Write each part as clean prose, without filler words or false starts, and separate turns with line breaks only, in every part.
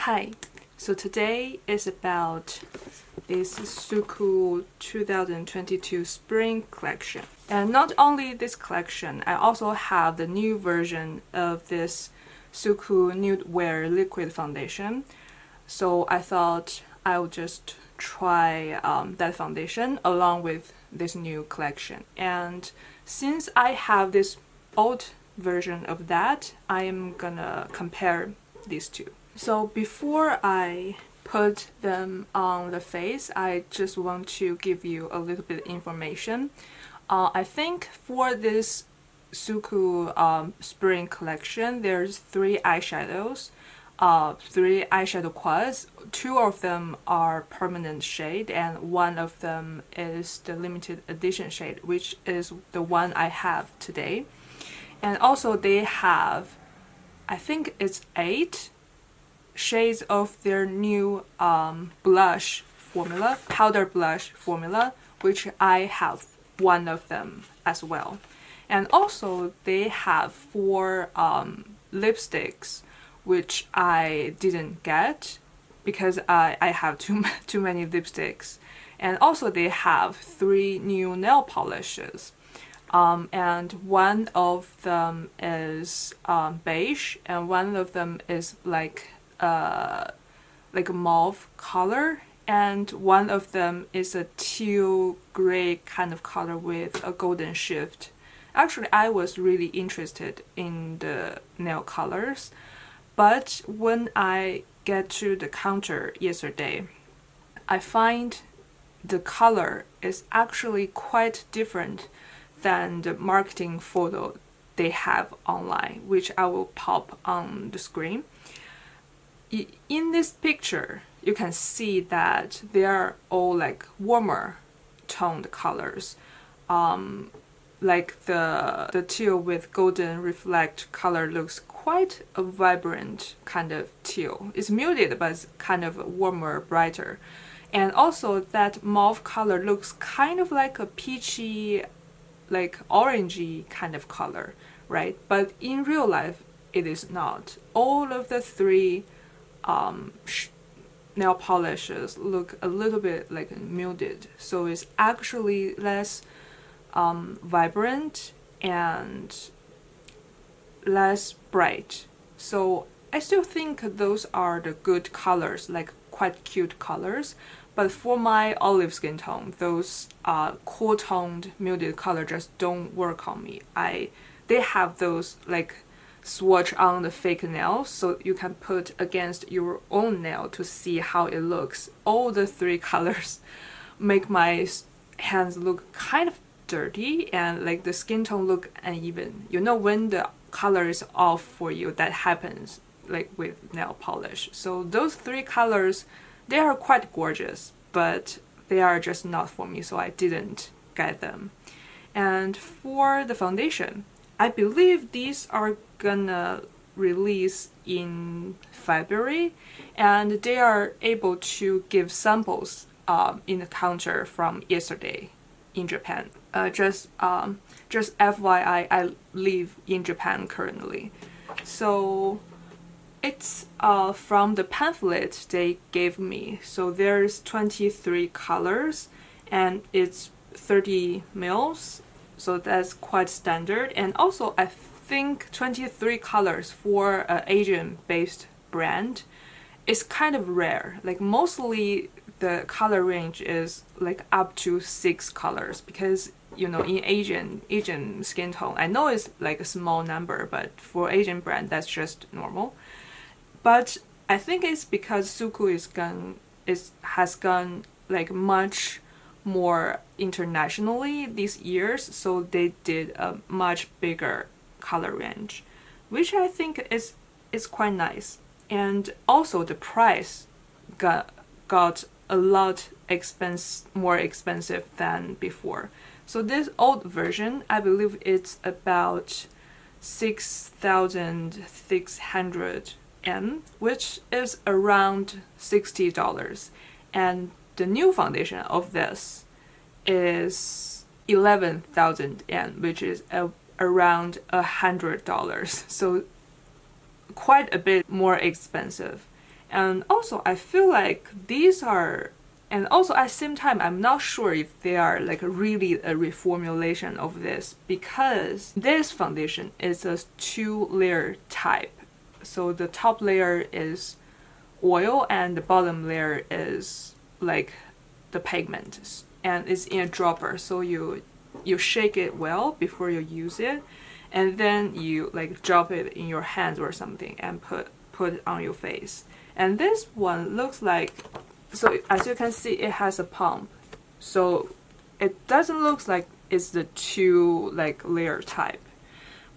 Hi, so today is about this SUQQU 2022 Spring Collection. And not only this collection, I also have the new version of this SUQQU Nude Wear Liquid Foundation. So I thought I would just try that foundation along with this new collection. And since I have this old version of that, I am gonna compare these two. So before I put them on the face, I just want to give you a little bit of information. I think for this SUQQU Spring Collection, there's 3 eyeshadows, 3 eyeshadow quads. 2 of them are permanent shade and 1 of them is the limited edition shade, which is the one I have today. And also they have, I think it's 8 shades of their new blush formula, powder blush formula, which I have 1 of them as well. And also they have 4 lipsticks, which I didn't get because I have too many lipsticks. And also they have 3 new nail polishes. And 1 of them is beige and 1 of them is like a mauve color, and 1 of them is a teal gray kind of color with a golden shift. Actually, I was really interested in the nail colors, but when I get to the counter yesterday, I find the color is actually quite different than the marketing photo they have online, which I will pop on the screen. In this picture, you can see that they are all like warmer toned colors. Like the teal with golden reflect color looks quite a vibrant kind of teal. It's muted, but it's kind of warmer, brighter. And also that mauve color looks kind of like a peachy, like orangey kind of color, right? But in real life, it is not. All of the 3 nail polishes look a little bit like muted, so it's actually less vibrant and less bright. So I still think those are the good colors, like quite cute colors, but for my olive skin tone, those cool toned muted color just don't work on me. They have those like swatch on the fake nails, so you can put against your own nail to see how it looks. All the 3 colors make my hands look kind of dirty and like the skin tone look uneven. You know, when the color is off for you, that happens like with nail polish. So those 3 colors, they are quite gorgeous, but they are just not for me, so I didn't get them. And for the foundation, I believe these are gonna release in February, and they are able to give samples in the counter from yesterday in Japan. Just FYI, I live in Japan currently. So it's from the pamphlet they gave me. So there's 23 colors and it's 30 mils. So that's quite standard. And also I think 23 colors for an Asian-based brand is kind of rare. Like mostly the color range is like up to 6 colors because, you know, in Asian skin tone, I know it's like a small number, but for Asian brand that's just normal. But I think it's because SUQQU has gone like much more internationally these years, so they did a much bigger color range, which I think is quite nice. And also the price got a lot more expensive than before. So this old version, I believe it's about 6,600 yen, which is around $60. And the new foundation of this is 11,000 yen, which is around $100. So quite a bit more expensive. And also I feel like these are, and also at the same time I'm not sure if they are like really a reformulation of this, because this foundation is a 2-layer type. So the top layer is oil and the bottom layer is like the pigment, and it's in a dropper, so you shake it well before you use it, and then you like drop it in your hands or something and put it on your face. And this one looks like, so as you can see, it has a pump, so it doesn't look like it's the 2 like layer type.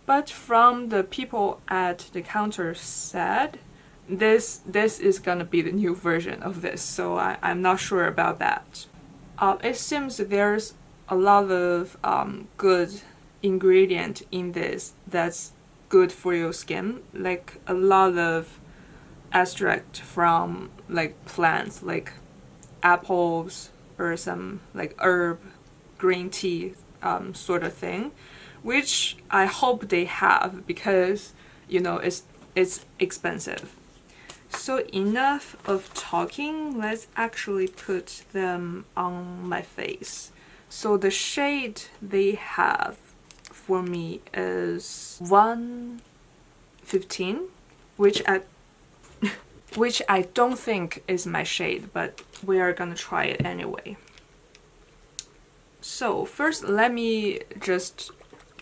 But from the people at the counter said, this is gonna be the new version of this, so I'm not sure about that. It seems there's a lot of good ingredient in this that's good for your skin, like a lot of extract from like plants, like apples or some like herb, green tea sort of thing, which I hope they have, because you know it's expensive. So enough of talking, let's actually put them on my face. So the shade they have for me is 115, which I don't think is my shade, but we are gonna try it anyway. So first, let me just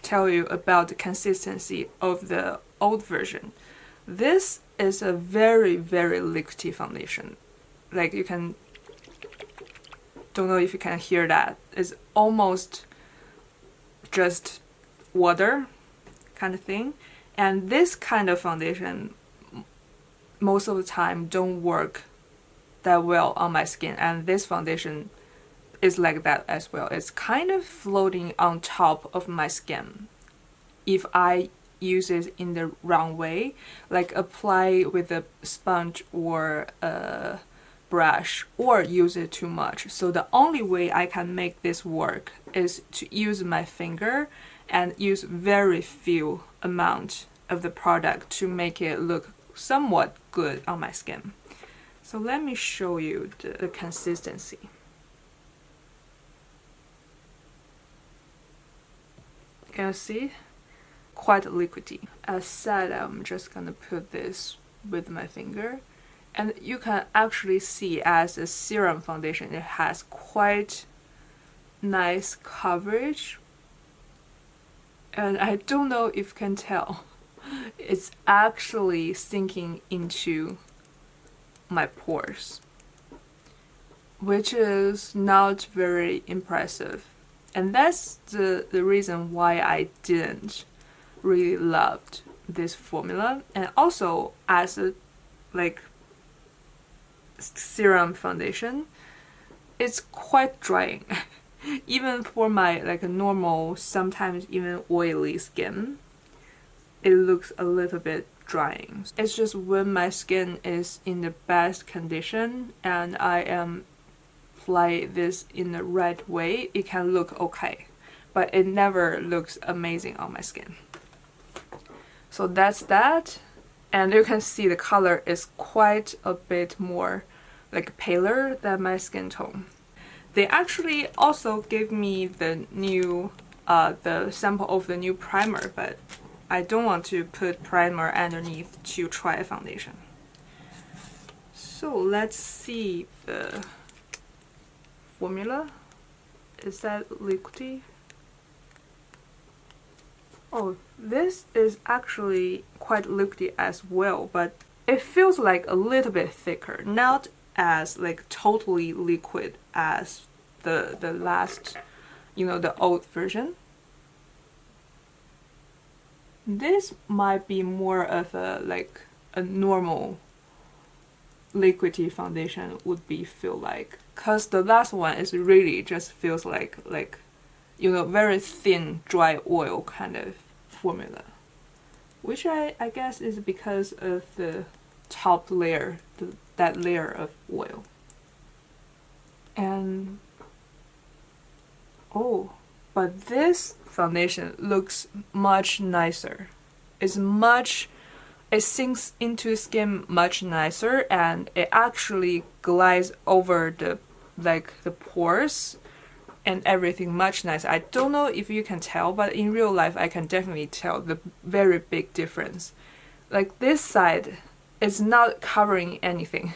tell you about the consistency of the old version. This is a very liquidy foundation. Like you can, don't know if you can hear that. It's almost just water kind of thing. And this kind of foundation most of the time don't work that well on my skin, and this foundation is like that as well. It's kind of floating on top of my skin if I use it in the wrong way, like apply with a sponge or a brush, or use it too much. So the only way I can make this work is to use my finger and use very few amount of the product to make it look somewhat good on my skin. So let me show you the consistency. Can you see? Quite liquidy. As said, I'm just gonna put this with my finger, and you can actually see as a serum foundation it has quite nice coverage, and I don't know if you can tell, it's actually sinking into my pores, which is not very impressive. And that's the reason why I didn't really loved this formula. And also as a like serum foundation, it's quite drying. Even for my like a normal, sometimes even oily skin, it looks a little bit drying. It's just when my skin is in the best condition and I am apply this in the right way, it can look okay, but it never looks amazing on my skin. So that's that, and you can see the color is quite a bit more like paler than my skin tone. They actually also gave me the new the sample of the new primer, but I don't want to put primer underneath to try a foundation. So let's see the formula. Is that liquidy? Oh, this is actually quite liquidy as well, but it feels like a little bit thicker, not as like totally liquid as the last, you know, the old version. This might be more of a like a normal liquidy foundation would be feel like, cause the last one is really just feels like you know, very thin dry oil kind of formula, which I guess is because of the top layer, that layer of oil. And oh, but this foundation looks much nicer. It's it sinks into the skin much nicer, and it actually glides over the pores and everything much nicer. I don't know if you can tell, but in real life I can definitely tell the very big difference. Like this side is not covering anything,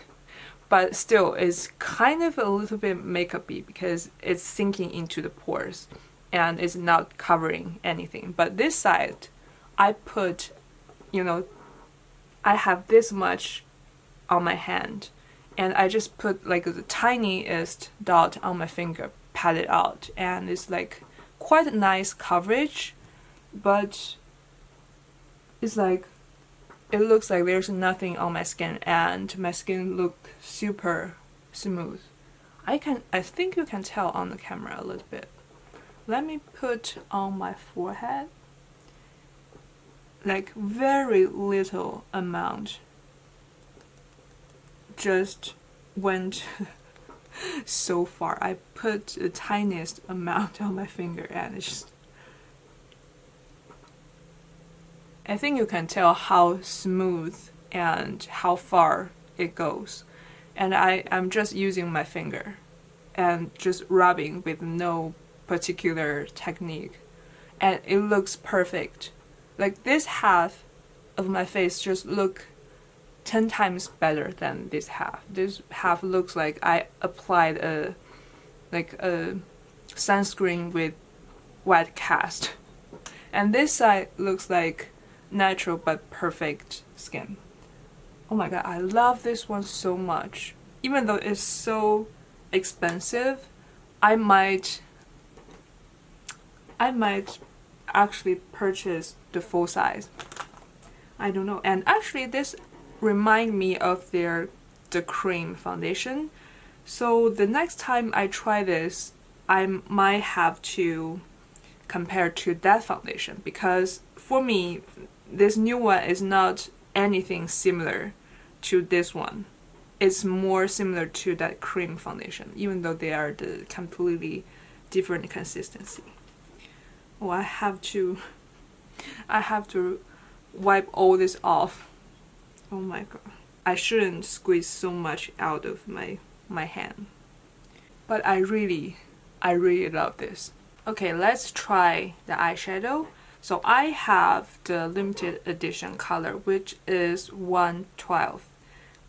but still it's kind of a little bit makeup-y because it's sinking into the pores and it's not covering anything. But this side, I put, you know, I have this much on my hand, and I just put like the tiniest dot on my finger, pat it out, and it's like quite a nice coverage, but it's like it looks like there's nothing on my skin, and my skin looked super smooth. I think you can tell on the camera a little bit. Let me put on my forehead. Like very little amount just went so far. I put the tiniest amount on my finger, and it's just, I think you can tell how smooth and how far it goes. And I'm just using my finger and just rubbing with no particular technique, and it looks perfect. Like this half of my face just look 10 times better than this half. This half looks like I applied a sunscreen with wet cast. And this side looks like natural but perfect skin. Oh my god, I love this one so much. Even though it's so expensive, I might actually purchase the full size. I don't know. And actually this remind me of the cream foundation. So the next time I try this, I might have to compare to that foundation, because for me this new one is not anything similar to this one. It's more similar to that cream foundation, even though they are the completely different consistency. Oh, I have to wipe all this off. Oh my god. I shouldn't squeeze so much out of my hand. But I really love this. Okay, let's try the eyeshadow. So I have the limited edition color, which is 112.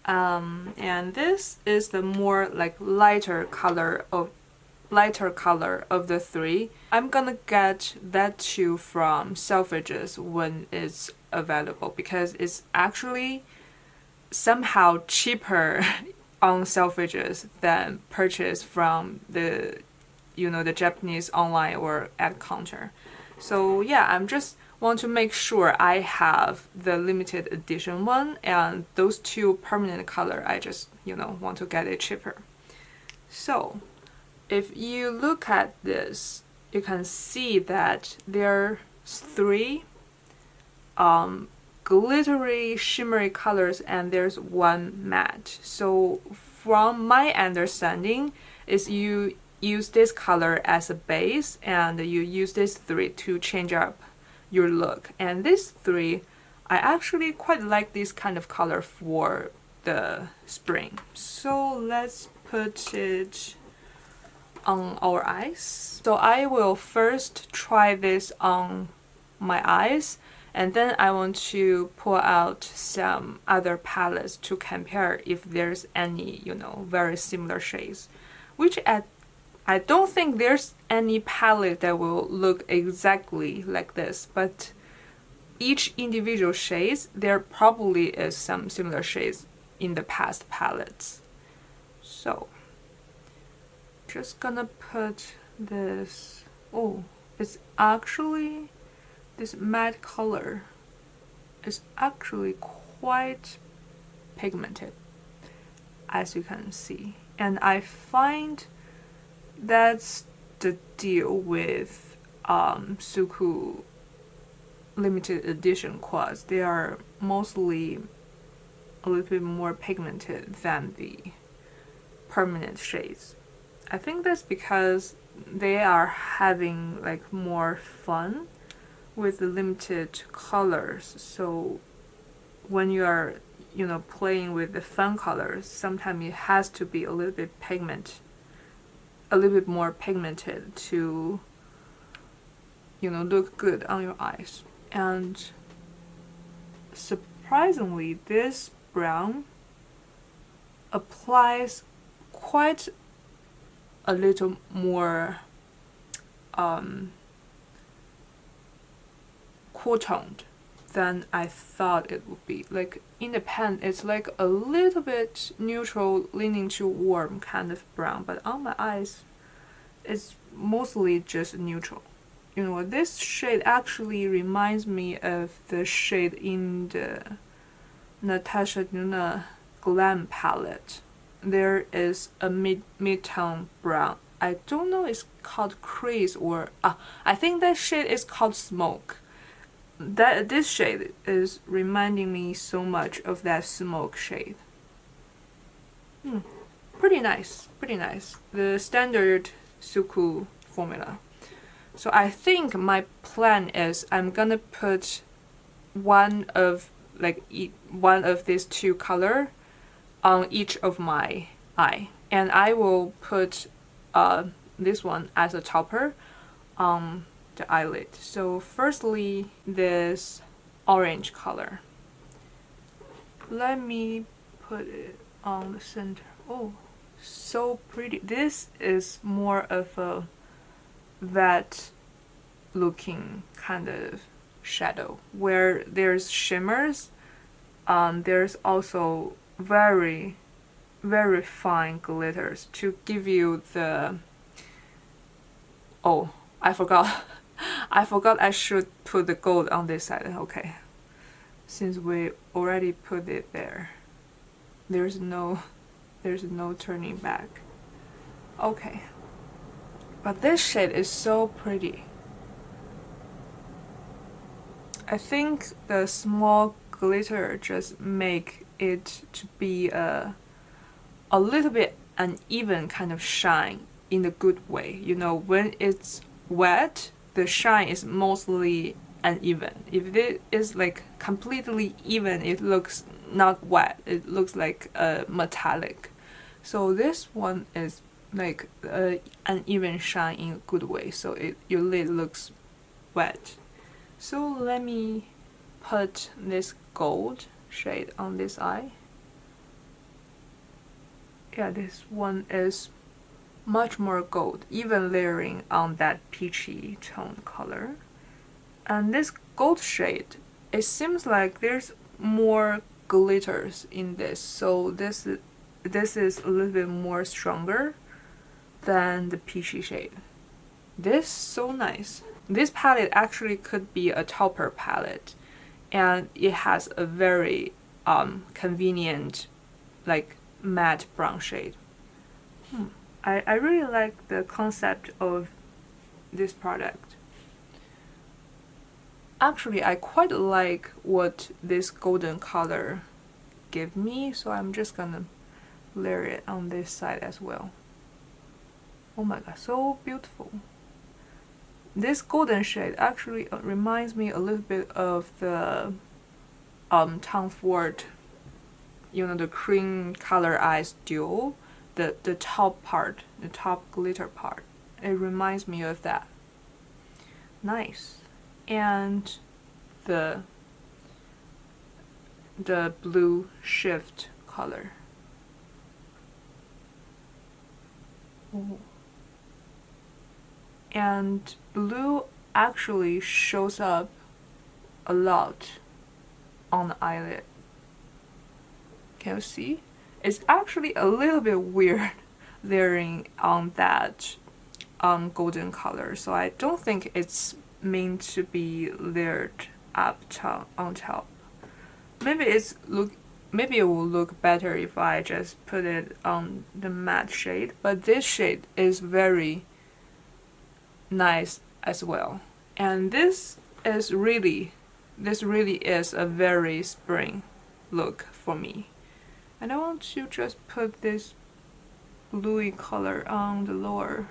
And this is the more like lighter color of the three. I'm gonna get that too from Selfridges when it's available, because it's actually somehow cheaper on Selfridges than purchase from the Japanese online or at counter. So yeah, I'm just want to make sure I have the limited edition one, and those two permanent color I just want to get it cheaper. So if you look at this, you can see that there's three glittery shimmery colors and there's one matte. So from my understanding is you use this color as a base and you use these three to change up your look. And these three, I actually quite like this kind of color for the spring. So let's put it on our eyes. So I will first try this on my eyes, and then I want to pull out some other palettes to compare if there's any, very similar shades. Which I don't think there's any palette that will look exactly like this, but each individual shades, there probably is some similar shades in the past palettes. So just gonna put this. Oh, it's actually, this matte color is actually quite pigmented, as you can see. And I find that's the deal with SUQQU limited edition quads. They are mostly a little bit more pigmented than the permanent shades. I think that's because they are having like more fun with the limited colors. So when you are, you know, playing with the fun colors, sometimes it has to be a little bit more pigmented to, you know, look good on your eyes. And surprisingly, this brown applies quite a little more cool toned than I thought it would be. Like in the pen, it's like a little bit neutral, leaning to warm kind of brown, but on my eyes, it's mostly just neutral. You know, this shade actually reminds me of the shade in the Natasha Denona Glam palette. There is a mid-tone brown. I don't know, it's called Crease or I think that shade is called Smoke. This shade is reminding me so much of that smoke shade. Pretty nice, pretty nice. The standard SUQQU formula. So I think my plan is I'm gonna put one of these two color on each of my eye, and I will put this one as a topper on the eyelid. So firstly, this orange color. Let me put it on the center. Oh, so pretty. This is more of a vat looking kind of shadow where there's shimmers. There's also very fine glitters to give you the, oh, I forgot I should put the gold on this side. Okay, since we already put it there, there's no turning back. Okay, but this shade is so pretty. I think the small glitter just make it to be a little bit uneven kind of shine in a good way. You know, when it's wet, the shine is mostly uneven. If it is like completely even, it looks not wet. It looks like metallic. So this one is like an uneven shine in a good way. So your lid looks wet. So let me put this gold shade on this eye. Yeah, this one is much more gold, even layering on that peachy tone color. And this gold shade, it seems like there's more glitters in this, so this is a little bit more stronger than the peachy shade. This is so nice. This palette actually could be a topper palette, and it has a very convenient like matte brown shade. I really like the concept of this product. Actually, I quite like what this golden color gave me, so I'm just gonna layer it on this side as well. Oh my god, so beautiful. This golden shade actually reminds me a little bit of the Tom Ford, you know, the cream color eyes duo, the top part, the top glitter part. It reminds me of that. Nice. And the blue shift color. Ooh. And blue actually shows up a lot on the eyelid. Can you see? It's actually a little bit weird layering on that golden color, so I don't think it's meant to be layered up on top. Maybe it will look better if I just put it on the matte shade, but this shade is very nice as well. And this really is a very spring look for me. And I want to just put this bluey color on the lower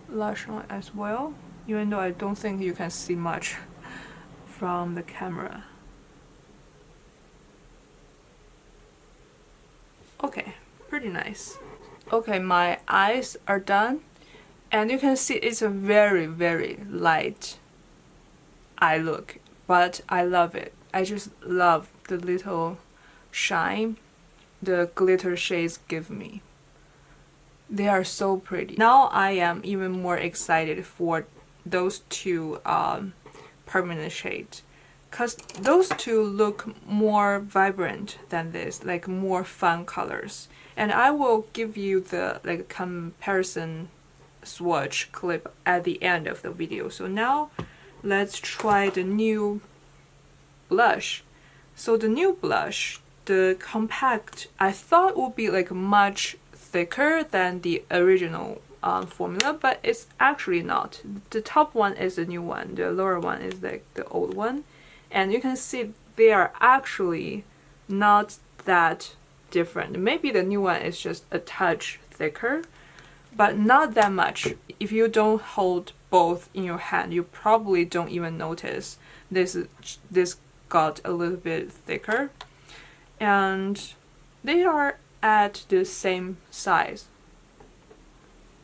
lash line as well, even though I don't think you can see much from the camera. Okay, pretty nice. Okay, my eyes are done, and you can see it's a very, very light eye look, but I love it. I just love the little shine the glitter shades give me. They are so pretty. Now I am even more excited for those two permanent shades, because those two look more vibrant than this, like more fun colors. And I will give you the like comparison swatch clip at the end of the video. So now let's try the new blush. So the new blush, the compact, I thought would be like much thicker than the original formula, but it's actually not. The top one is the new one, the lower one is like the old one, and you can see they are actually not that different. Maybe the new one is just a touch thicker, but not that much. If you don't hold both in your hand, you probably don't even notice this got a little bit thicker. And they are at the same size.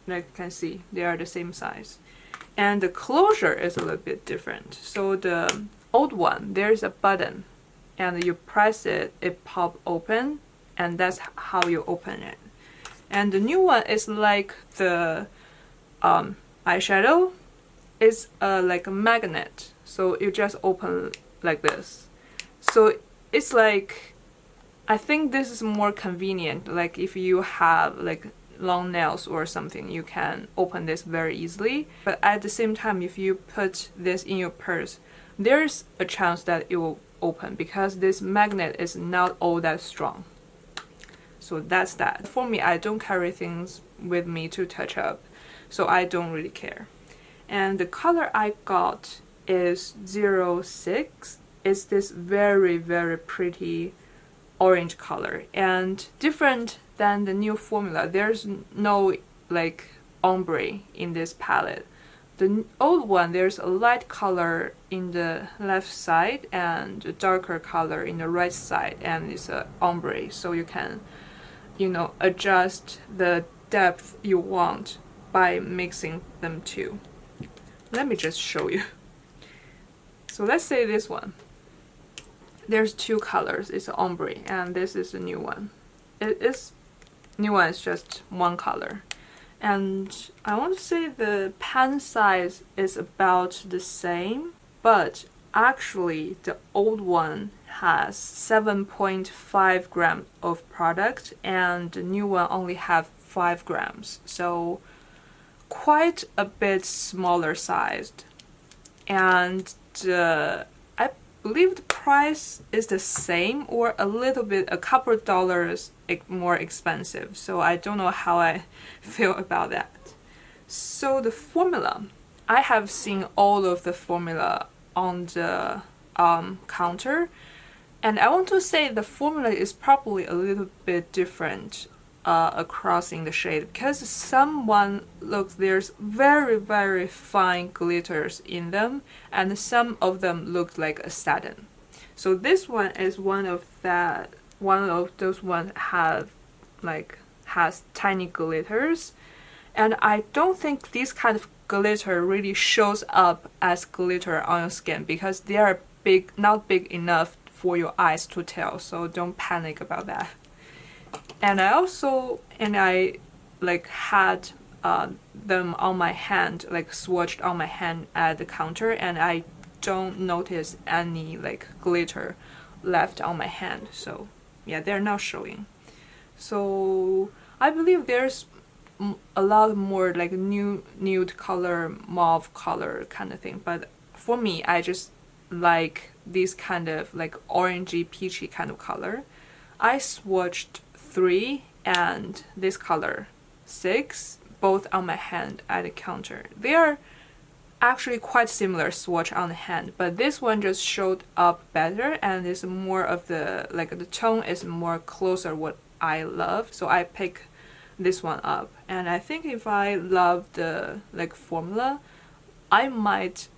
Like you can see, they are the same size. And the closure is a little bit different. So the old one, there's a button, and you press it, it pops open, and that's how you open it. And the new one is like the eyeshadow. It's like a magnet, so you just open like this. So it's like, I think this is more convenient. Like if you have like long nails or something, you can open this very easily. But at the same time, if you put this in your purse, there's a chance that it will open because this magnet is not all that strong. So that's that. For me, I don't carry things with me to touch up, so I don't really care. And the color I got is 06. It's this very, very pretty orange color, and different than the new formula. There's no like ombre in this palette. The old one, there's a light color in the left side and a darker color in the right side, and it's a ombre, so you can, you know, adjust the depth you want by mixing them two. Let me just show you. So let's say this one. There's two colors. It's ombre, and this is a new one. New one is just one color. And I want to say the pan size is about the same, but actually the old one has 7.5 grams of product, and the new one only have 5 grams. So quite a bit smaller sized. And I believe the price is the same or a little bit, a couple of dollars more expensive. So I don't know how I feel about that. So the formula, I have seen all of the formula on the counter, and I want to say the formula is probably a little bit different across in the shade, because someone looks, there's very, very fine glitters in them, and some of them look like a satin. So this one is one of those ones has tiny glitters, and I don't think this kind of glitter really shows up as glitter on your skin because they are big, not big enough for your eyes to tell. So don't panic about that. And I like had them on my hand, like swatched on my hand at the counter, and I don't notice any like glitter left on my hand. So yeah, they're not showing. So I believe there's a lot more like nude color, mauve color kind of thing. But for me, I just like this kind of like orangey, peachy kind of color. I swatched 3 and this color 6, both on my hand at the counter. They are actually quite similar swatch on the hand, but this one just showed up better, and it's more of the like the tone is more closer what I love. So I pick this one up, and I think if I love the like formula, I might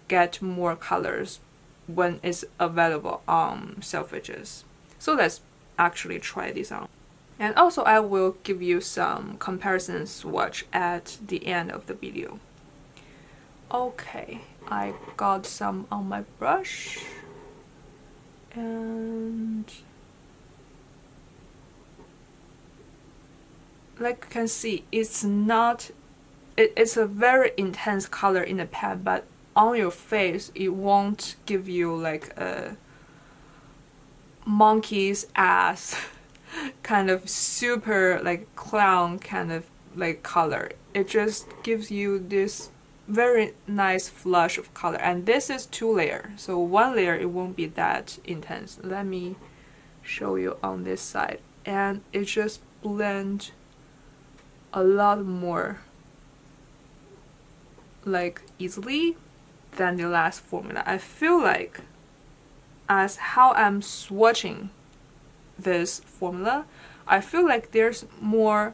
get more colors when it's available on Selfridges. So let's actually try this on. And also I will give you some comparison swatch at the end of the video. Okay, I got some on my brush, and like you can see, it's a very intense color in the pan, but on your face it won't give you like a monkey's ass kind of super like clown kind of like color. It just gives you this very nice flush of color, and this is 2-layer, so 1 layer it won't be that intense. Let me show you on this side, and it just blends a lot more like easily than the last formula. I feel like as how I'm swatching this formula, I feel like there's more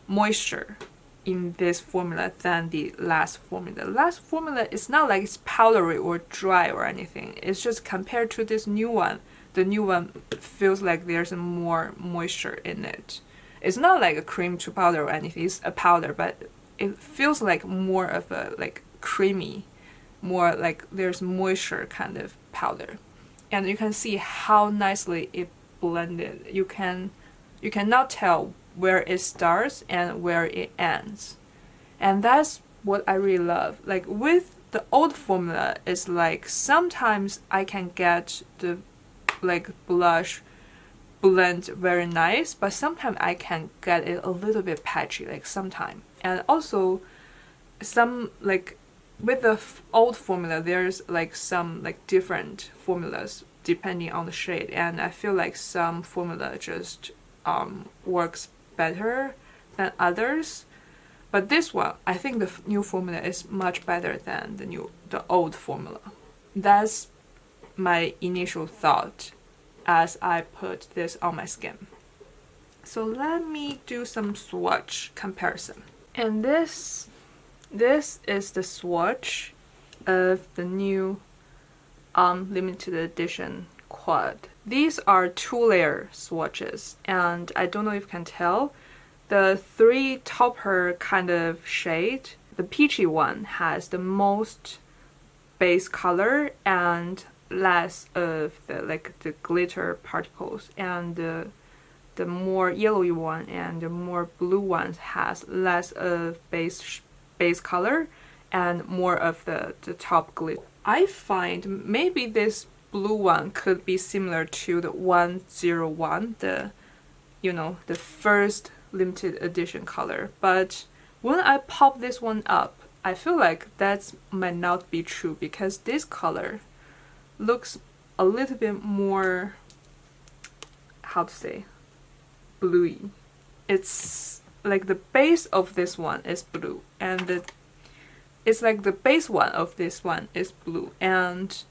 moisture in this formula than the last formula. The last formula is not like it's powdery or dry or anything. It's just compared to this new one, the new one feels like there's more moisture in it. It's not like a cream to powder or anything, it's a powder, but it feels like more of a like creamy, more like there's moisture kind of powder. And you can see how nicely it blended. You cannot tell where it starts and where it ends. And that's what I really love. Like with the old formula, it's like sometimes I can get the like blush blend very nice, but sometimes I can get it a little bit patchy, like sometimes. And also some like with the old formula, there's like some like different formulas depending on the shade, and I feel like some formula just works better than others. But this one, I think the new formula is much better than the old formula. That's my initial thought as I put this on my skin. So let me do some swatch comparison. And this is the swatch of the new limited edition quad. These are 2-layer swatches, and I don't know if you can tell, the 3 topper kind of shade, the peachy one has the most base color and less of the glitter particles, and the more yellowy one and the more blue ones has less of base color and more of the top glitter. I find maybe this blue one could be similar to the 101, the first limited edition color, but when I pop this one up, I feel like that might not be true, because this color looks a little bit more, how to say, bluey. It's like the base of this one is blue, and it's like the base one of this one is blue, and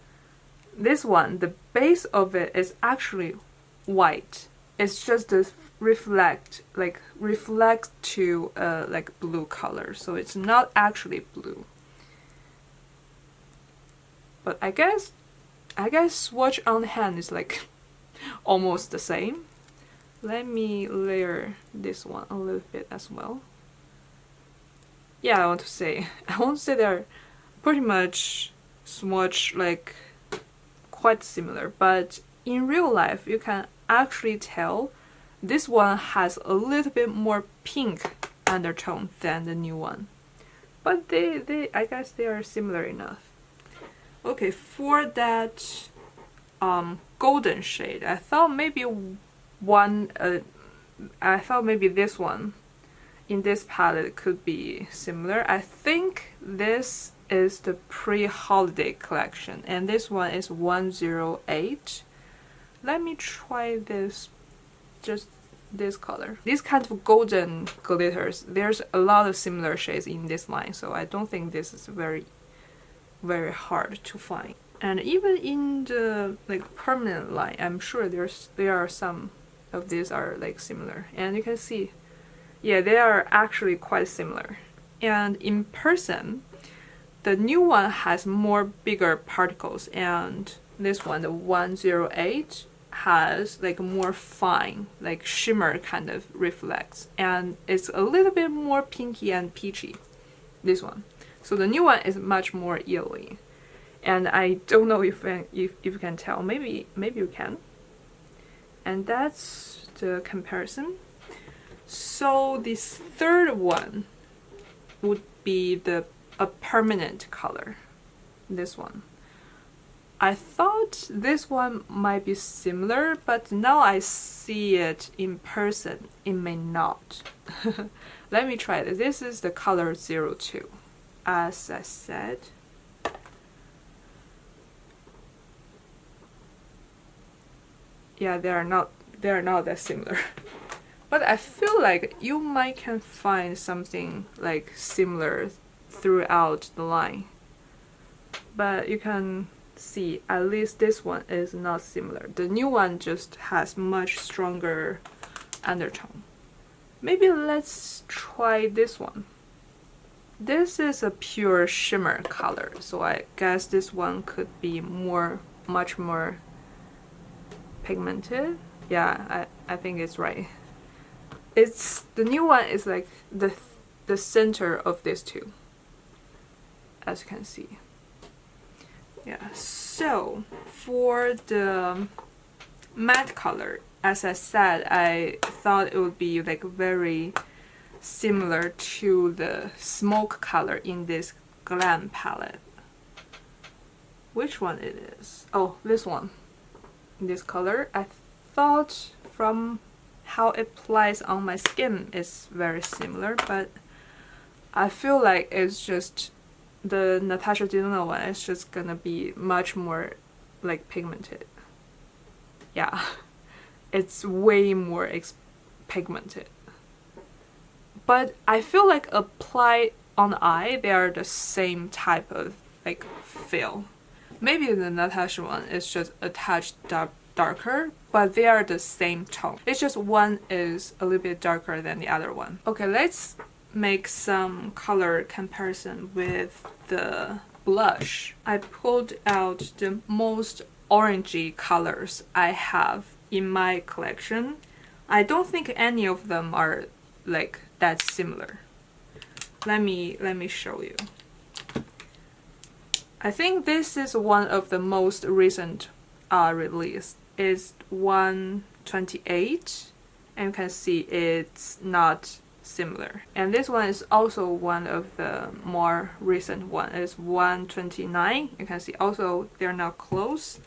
this one, the base of it is actually white. It's just this reflect to like blue color, so it's not actually blue. But I guess swatch on hand is like almost the same. Let me layer this one a little bit as well. Yeah, I want to say they're pretty much swatch like quite similar, but in real life you can actually tell this one has a little bit more pink undertone than the new one. But I guess they are similar enough. Okay, for that golden shade, I thought maybe this one in this palette could be similar. I think this is the pre-holiday collection, and this one is 108. Let me try this, just this color. These kind of golden glitters, there's a lot of similar shades in this line, so I don't think this is very hard to find. And even in the like permanent line, I'm sure there are some of these are like similar, and you can see, yeah, they are actually quite similar. And in person, the new one has more bigger particles, and this one, the 108, has like more fine, like shimmer kind of reflects, and it's a little bit more pinky and peachy, this one. So the new one is much more yellowy, and I don't know if you can tell. Maybe you can. And that's the comparison. So this third one would be a permanent color. This one. I thought this one might be similar, but now I see it in person, it may not. Let me try this. This is the color 02. As I said, yeah, they are not that similar. But I feel like you might can find something like similar throughout the line. But you can see at least this one is not similar. The new one just has much stronger undertone. Maybe let's try this one. This is a pure shimmer color, so I guess this one could be much more pigmented. Yeah, I think it's right. The new one is like the center of these two, as you can see. Yeah, so for the matte color, as I said, I thought it would be like very similar to the smoke color in this Glam palette. Which one it is? Oh, this one. This color, I thought from how it applies on my skin is very similar, but I feel like it's just the Natasha Denona one is just gonna be much more like pigmented. Yeah, it's way more pigmented. But I feel like applied on the eye, they are the same type of like feel. Maybe the Natasha one is just a touch darker, but they are the same tone. It's just one is a little bit darker than the other one. Okay, let's make some color comparison with the blush. I pulled out the most orangey colors I have in my collection. I don't think any of them are like that similar. Let me show you. I think this is one of the most recent release. It's 128, and you can see it's not similar. And this one is also one of the more recent one. It's 129. You can see also they're not close.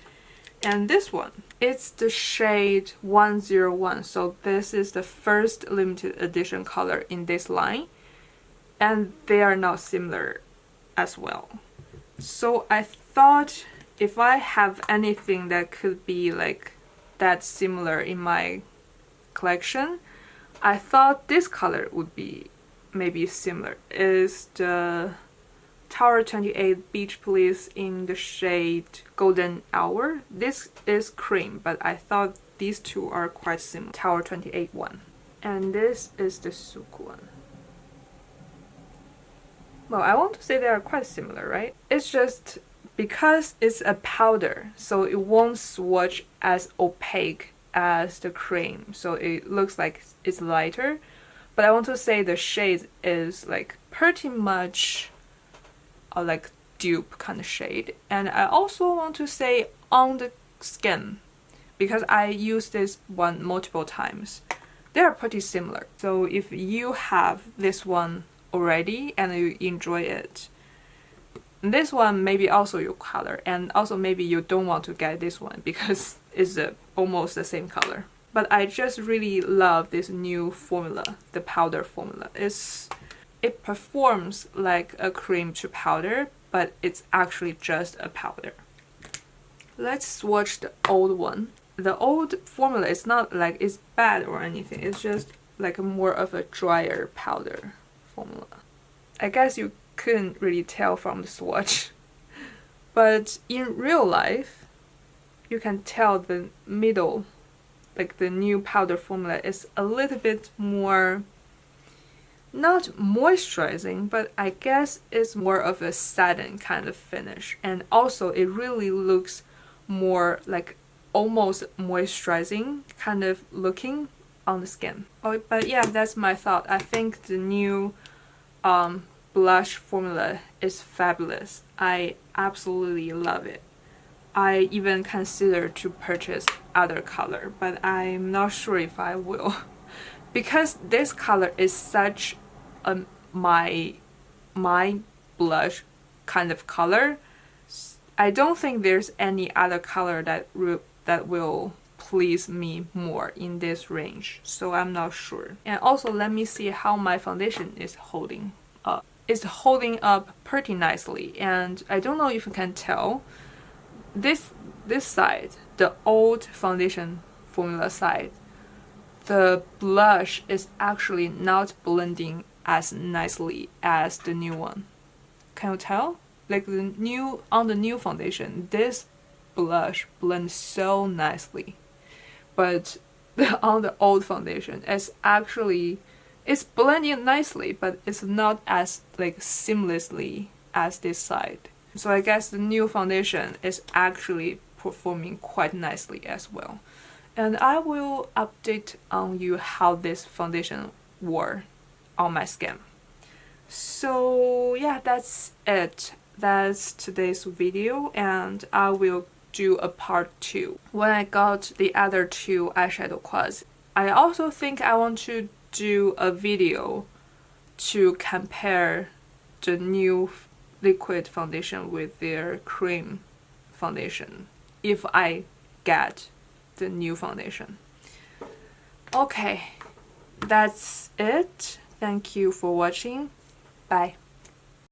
And this one, it's the shade 101. So this is the first limited edition color in this line, and they are not similar as well. So I thought if I have anything that could be like that similar in my collection, I thought this color would be maybe similar. Is the Tower 28 Beach Police in the shade Golden Hour. This is cream, but I thought these two are quite similar. Tower 28 one. And this is the SUQQU one. Well, I want to say they are quite similar, right? It's just because it's a powder, so it won't swatch as opaque as the cream, so it looks like it's lighter. But I want to say the shade is like pretty much a like dupe kind of shade. And I also want to say on the skin, because I used this one multiple times, they are pretty similar. So if you have this one already and you enjoy it, this one maybe also your color, and also maybe you don't want to get this one because it's almost the same color. But I just really love this new formula, the powder formula. It performs like a cream to powder, but it's actually just a powder. Let's swatch the old one. The old formula is not like it's bad or anything, it's just like more of a drier powder formula. I guess you couldn't really tell from the swatch, but in real life you can tell the middle, like the new powder formula, is a little bit more, not moisturizing, but I guess it's more of a satin kind of finish, and also it really looks more like almost moisturizing kind of looking on the skin. Oh, but yeah, that's my thought. I think the new blush formula is fabulous. I absolutely love it. I even consider to purchase other color, but I'm not sure if I will because this color is such a my blush kind of color. I don't think there's any other color that will please me more in this range, so I'm not sure. And also, let me see how my foundation is holding up. It's holding up pretty nicely, and I don't know if you can tell. This side, the old foundation formula side, the blush is actually not blending as nicely as the new one. Can you tell? Like on the new foundation, this blush blends so nicely, but on the old foundation, it's blending nicely, but it's not as like seamlessly as this side. So I guess the new foundation is actually performing quite nicely as well. And I will update on you how this foundation wore on my skin. So yeah, that's it. That's today's video, and I will do a part 2 when I got the other 2 eyeshadow quads. I also think I want to do a video to compare the new liquid foundation with their cream foundation if I get the new foundation. Okay, that's it. Thank you for watching. Bye.